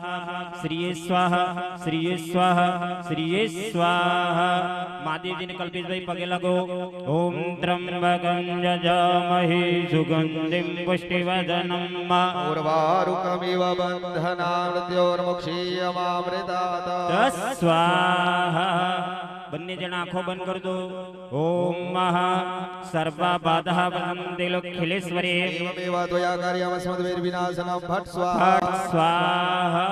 श्रीये स्वाहा श्रीये स्वाहा श्रीये स्वाहा। महादेव जी ने कल्पित भाई पगे लगो। ओम त्र्यंबकं यजामहे सुगंधिं पुष्टिवर्धनम् उर्वारुकमिव बन्धनामृत्योर्मुक्षीयमामृतात् स्वाहा। बन्ने जन आंखों बंद कर दो। ओम महा सर्वा बाधा बंदिलोखिलेश्वरी एवमेव त्वया कार्यमस्मद्विनाशनं भट् स्वाहा। स्वाहा।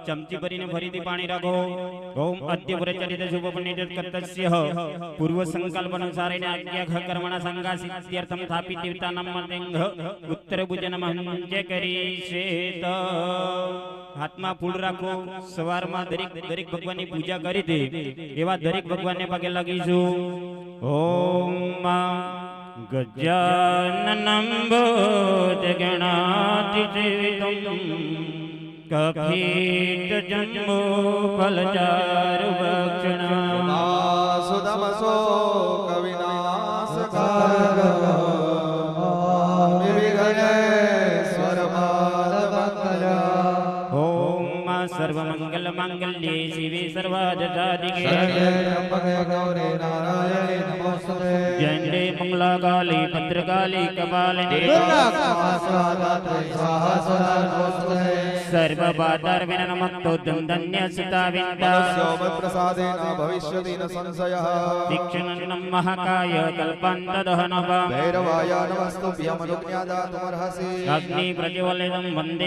चमची भरीने फरीथी पाणी राखो। ओम अद्य प्रचलित शुभ पुण्यतिथि कर्तस्य पूर्व संकल्प अनुसारेण आज्ञा कर्मणा संगा सिद्ध्यर्थम स्थापित देवतानां मध्यंग उत्तर भुजन मंच करीशेत। हाथમાં ફૂલ રાખો। સવારમાં દરેક ભગવાનની પૂજા કરી દે એવા દરેક ભગવાનને પગે લાગીશું। ઓમ ગજાનનં ભૂતગણાતિસેવિતં કપિત જન્મો ફલચારુભક્ષણં सुदमसो कविनाशकारः सर्वमंगल मांगल्ये शिवे सर्वार्थसाधिके शरण्ये गौरी नारायणे नमोस्तुते। जयन्ते मंगलाकाली भद्रकाली कपालिनी सर्वबाधार्विनमक्तो दन्दन्यसुता विद्या प्रसादेन भविष्यति न संशयः। दीक्षणं महाकाय कल्पान्तदहनः भैरवाय नमस्तुभ्यं अनुज्ञादातुमर्हसि। अग्नि प्रज्वलितं वन्दे